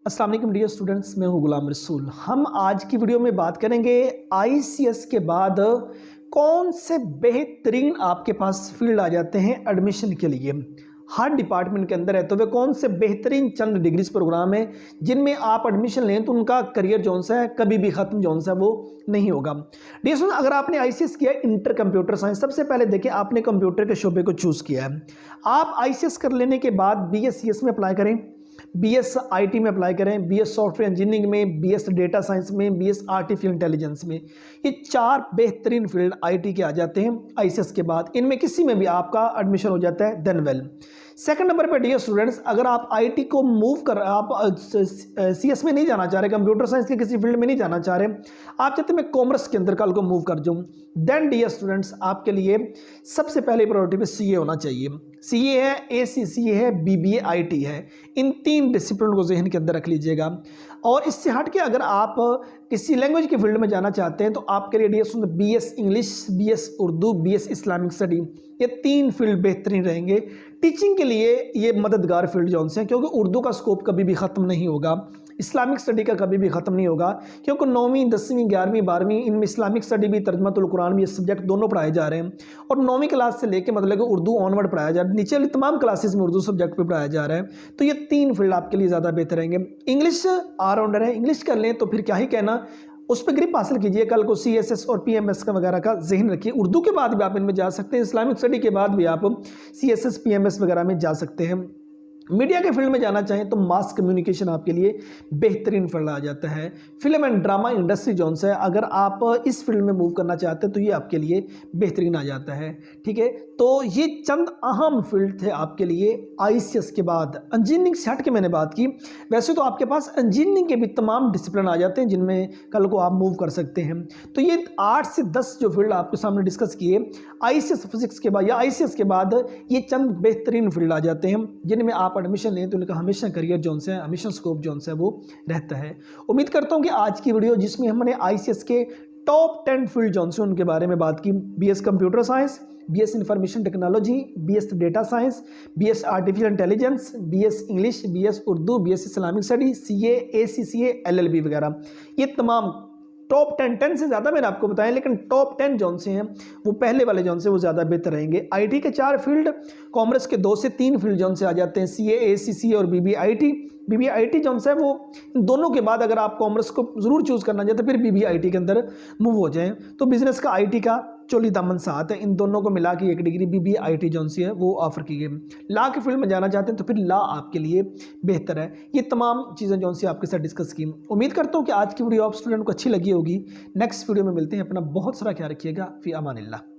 अस्सलाम वालेकुम dear students, मैं हूं गुलाम रसूल। हम आज की वीडियो में बात करेंगे आईसीएस के बाद कौन से बेहतरीन आपके पास फील्ड आ जाते हैं एडमिशन के लिए। हर डिपार्टमेंट के अंदर है तो वे कौन से बेहतरीन चंद डिग्रीज प्रोग्राम है जिनमें आप एडमिशन लें तो उनका करियर जौन सा है कभी भी ख़त्म जौन सा वो नहीं होगा। डियर स्टूडेंट, अगर आपने आईसीएस किया इंटर कंप्यूटर साइंस, सबसे पहले देखिए आपने कंप्यूटर के शोबे को चूज़ किया है। आप आईसीएस कर लेने के बाद बीएससीएस में अप्लाई करें, बीएस आईटी में अप्लाई करें, बीएस सॉफ्टवेयर इंजीनियरिंग में, बीएस डेटा साइंस में, बीएस आर्टिफिशियल इंटेलिजेंस में। ये चार बेहतरीन फील्ड आईटी के आ जाते हैं आईसीएस के बाद। इनमें किसी में भी आपका एडमिशन हो जाता है देन वेल। सेकंड नंबर पे डियर स्टूडेंट्स, अगर आप आईटी को मूव कर आप सीएस में नहीं जाना चाह रहे, कंप्यूटर साइंस के किसी फील्ड में नहीं जाना चाह रहे, आप चाहते मैं कॉमर्स के अंदर कल को मूव कर जाऊँ, देन डियर स्टूडेंट्स आपके लिए सबसे पहले प्रायोरिटी पे सीए होना चाहिए। सीए है, एसीसीए है, बीबीए आईटी है। इन तीन डिसिप्लिन को जहन के अंदर रख लीजिएगा। और इससे हट के अगर आप किसी लैंग्वेज के फील्ड में जाना चाहते हैं तो आपके लिए dear student BS English, BS Urdu, BS Islamic study, ये तीन फील्ड बेहतरीन रहेंगे। टीचिंग के लिए ये मददगार फील्ड जौन से हैं, क्योंकि उर्दू का स्कोप कभी भी ख़त्म नहीं होगा, इस्लामिक स्टडी का कभी भी ख़त्म नहीं होगा, क्योंकि 9वीं 10वीं 11वीं 12वीं इनमें इस्लामिक स्टडी भी, तर्जुमातुल कुरान भी, ये सब्जेक्ट दोनों पढ़ाए जा रहे हैं। और 9वीं क्लास से लेकर मतलब कि उर्दू ऑनवर्ड पढ़ाया जा रहा है, नीचे वाली तमाम क्लासेस में उर्दू सब्जेक्ट पे पढ़ाया जा रहा है। तो ये तीन फील्ड आपके लिए ज़्यादा बेहतर रहेंगे। इंग्लिश ऑलराउंडर है, इंग्लिश कर लें तो फिर क्या ही कहना, उस पर ग्रिप हासिल कीजिए। कल को सीएसएस और पीएमएस का वगैरह का जहन रखिए। उर्दू के बाद भी आप इनमें जा सकते हैं, इस्लामिक स्टडी के बाद भी आप सीएसएस पीएमएस वगैरह में जा सकते हैं। मीडिया के फील्ड में जाना चाहें तो मास कम्युनिकेशन आपके लिए बेहतरीन फील्ड आ जाता है। फिल्म एंड ड्रामा इंडस्ट्री जौन सा है, अगर आप इस फील्ड में मूव करना चाहते हैं तो ये आपके लिए बेहतरीन आ जाता है। ठीक है, तो ये चंद अहम फील्ड थे आपके लिए आईसीएस के बाद। इंजीनियरिंग से हट के मैंने बात की, वैसे तो आपके पास इंजीनियरिंग के भी तमाम डिसिप्लिन आ जाते हैं जिनमें कल को आप मूव कर सकते हैं। तो ये 8 से 10 जो फील्ड आपके सामने डिस्कस किए आईसीएस फिजिक्स के बाद या आईसीएस के बाद, ये चंद बेहतरीन फील्ड आ जाते हैं जिनमें आप एडमिशन लें तो उनका हमेशा करियर जौन सा है, हमेशा स्कोप जौन सा है वो रहता है। उम्मीद करता हूं कि आज की वीडियो जिसमें हमने आईसीएस के टॉप 10 फील्ड जौन से उनके बारे में बात की, BS computer science, BS information technology, BS data science, BS artificial intelligence, BS English, BS Urdu, BS Islamic study, CA, ACCA, LLB वगैरह, ये तमाम टॉप 10 से ज़्यादा मैंने आपको बताया, लेकिन टॉप 10 जौन से हैं वो पहले वाले जौन से वो ज़्यादा बेहतर रहेंगे। आईटी के 4 फील्ड, कॉमर्स के 2 से 3 फील्ड जौन से आ जाते हैं, सीए, एसीसी और बीबीआईटी। बीबीआईटी जौन सा है वो इन दोनों के बाद अगर आप कॉमर्स को ज़रूर चूज़ करना चाहते फिर बीबीआईटी के अंदर मूव हो जाएं तो बिजनेस का आईटी का चोली दामन साथ है। इन दोनों को मिला के 1 डिग्री बीबीआईटी जौन सी है वो ऑफर की गई। लॉ के फील्ड में जाना चाहते हैं तो फिर लॉ आपके लिए बेहतर है। ये तमाम चीज़ें जौन सी आपके साथ डिस्कस की। उम्मीद करता हूँ कि आज की वीडियो आप स्टूडेंट को अच्छी लगी होगी। नेक्स्ट वीडियो में मिलते हैं। अपना बहुत सारा ख्याल रखिएगा। फी अमानिल्लाह।